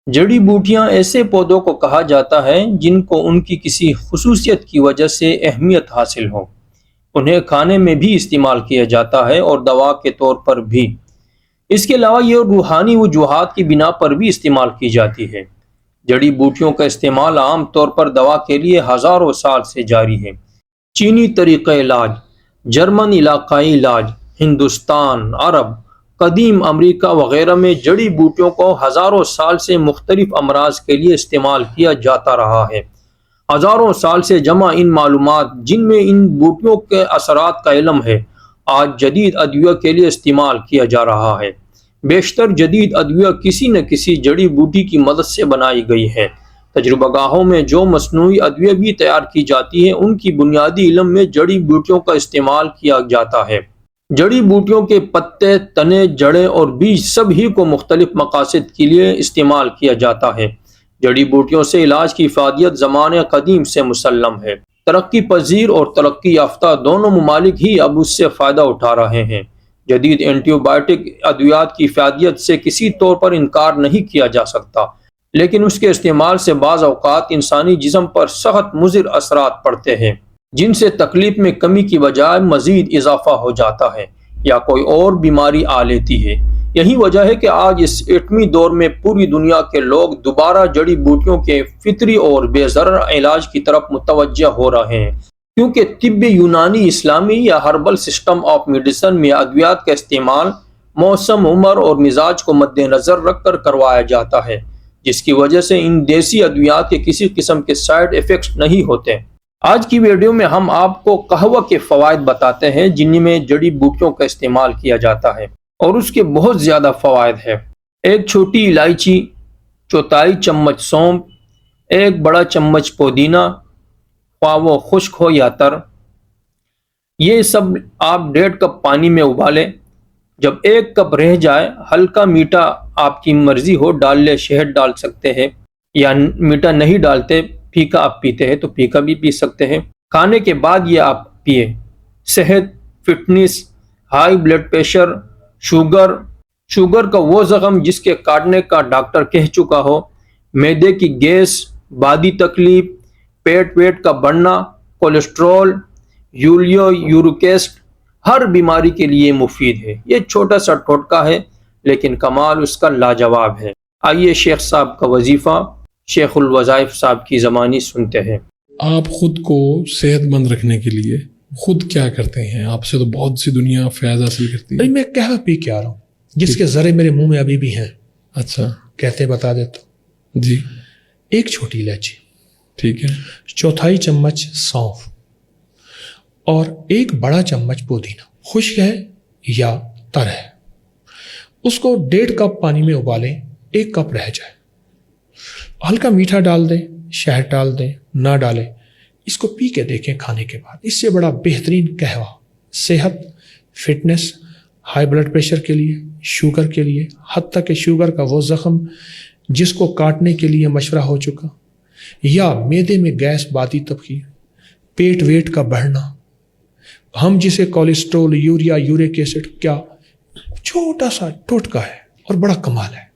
جڑی بوٹیاں ایسے پودوں کو کہا جاتا ہے جن کو ان کی کسی خصوصیت کی وجہ سے اہمیت حاصل ہو۔ انہیں کھانے میں بھی استعمال کیا جاتا ہے اور دوا کے طور پر بھی۔ اس کے علاوہ یہ روحانی وجوہات کی بنا پر بھی استعمال کی جاتی ہے۔ جڑی بوٹیوں کا استعمال عام طور پر دوا کے لیے ہزاروں سال سے جاری ہے۔ چینی طریقہ علاج، جرمن علاقائی علاج، ہندوستان، عرب، قدیم امریکہ وغیرہ میں جڑی بوٹیوں کو ہزاروں سال سے مختلف امراض کے لیے استعمال کیا جاتا رہا ہے۔ ہزاروں سال سے جمع ان معلومات جن میں ان بوٹیوں کے اثرات کا علم ہے، آج جدید ادویہ کے لیے استعمال کیا جا رہا ہے۔ بیشتر جدید ادویہ کسی نہ کسی جڑی بوٹی کی مدد سے بنائی گئی ہے۔ تجربہ گاہوں میں جو مصنوعی ادویہ بھی تیار کی جاتی ہیں، ان کی بنیادی علم میں جڑی بوٹیوں کا استعمال کیا جاتا ہے۔ جڑی بوٹیوں کے پتے، تنے، جڑیں اور بیج سب ہی کو مختلف مقاصد کے لیے استعمال کیا جاتا ہے۔ جڑی بوٹیوں سے علاج کی افادیت زمانے قدیم سے مسلم ہے۔ ترقی پذیر اور ترقی یافتہ دونوں ممالک ہی اب اس سے فائدہ اٹھا رہے ہیں۔ جدید اینٹی بائیوٹک ادویات کی افادیت سے کسی طور پر انکار نہیں کیا جا سکتا، لیکن اس کے استعمال سے بعض اوقات انسانی جسم پر سخت مضر اثرات پڑتے ہیں، جن سے تکلیف میں کمی کی بجائے مزید اضافہ ہو جاتا ہے یا کوئی اور بیماری آ لیتی ہے۔ یہی وجہ ہے کہ آج اس ایٹمی دور میں پوری دنیا کے لوگ دوبارہ جڑی بوٹیوں کے فطری اور بے ضرر علاج کی طرف متوجہ ہو رہے ہیں، کیونکہ طب یونانی اسلامی یا ہربل سسٹم آف میڈیسن میں ادویات کا استعمال موسم، عمر اور مزاج کو مد نظر رکھ کر کروایا جاتا ہے، جس کی وجہ سے ان دیسی ادویات کے کسی قسم کے سائیڈ ایفیکٹس نہیں ہوتے۔ آج کی ویڈیو میں ہم آپ کو قہوہ کے فوائد بتاتے ہیں، جن میں جڑی بوٹیوں کا استعمال کیا جاتا ہے اور اس کے بہت زیادہ فوائد ہیں۔ ایک چھوٹی الائچی، چوتھائی چمچ سونف، ایک بڑا چمچ پودینہ، خواہ وہ خشک ہو یا تر، یہ سب آپ 1.5 کپ پانی میں ابالیں۔ جب 1 کپ رہ جائے، ہلکا میٹھا آپ کی مرضی ہو ڈال لے، شہد ڈال سکتے ہیں یا میٹھا نہیں ڈالتے، پھیکا آپ پیتے ہیں تو پھیکا بھی پی سکتے ہیں۔ کھانے کے بعد یہ آپ پیے۔ صحت، fitness, high blood pressure, sugar کا وہ زخم جس کے کاٹنے کا ڈاکٹر کہہ چکا ہو، معدے کی گیس، بادی تکلیف، پیٹ کا بڑھنا، کولیسٹرول، یورک ایسڈ، ہر بیماری کے لیے مفید ہے۔ یہ چھوٹا سا ٹوٹکا ہے لیکن کمال اس کا لاجواب ہے۔ آئیے شیخ صاحب کا وظیفہ شیخ الوظائف صاحب کی زبانی سنتے ہیں۔ آپ خود کو صحت مند رکھنے کے لیے خود کیا کرتے ہیں؟ آپ سے تو بہت سی دنیا فیض حاصل کرتی ہے۔ میں قہوہ پی کے آ رہا ہوں، جس کے ذرے میرے منہ میں ابھی بھی ہیں۔ اچھا، کہتے بتا دیتا ہوں۔ جی، ایک چھوٹی الائچی، ٹھیک ہے، چوتھائی چمچ سونف اور ایک بڑا چمچ پودینہ، خشک ہے یا تر ہے۔ اس کو 1.5 کپ پانی میں ابالیں، 1 کپ رہ جائے، ہلکا میٹھا ڈال دیں، شہد ڈال دیں، نہ ڈالیں، اس کو پی کے دیکھیں کھانے کے بعد۔ اس سے بڑا بہترین قہوہ صحت، فٹنس، ہائی بلڈ پریشر کے لیے، شوگر کے لیے، حتیٰ کہ شوگر کا وہ زخم جس کو کاٹنے کے لیے مشورہ ہو چکا، یا معدے میں گیس، بادی تبخیر، پیٹ کا بڑھنا، ہم جسے کولیسٹرول، یوریا، یورک ایسڈ، کیا چھوٹا سا ٹوٹکا ہے اور بڑا کمال ہے۔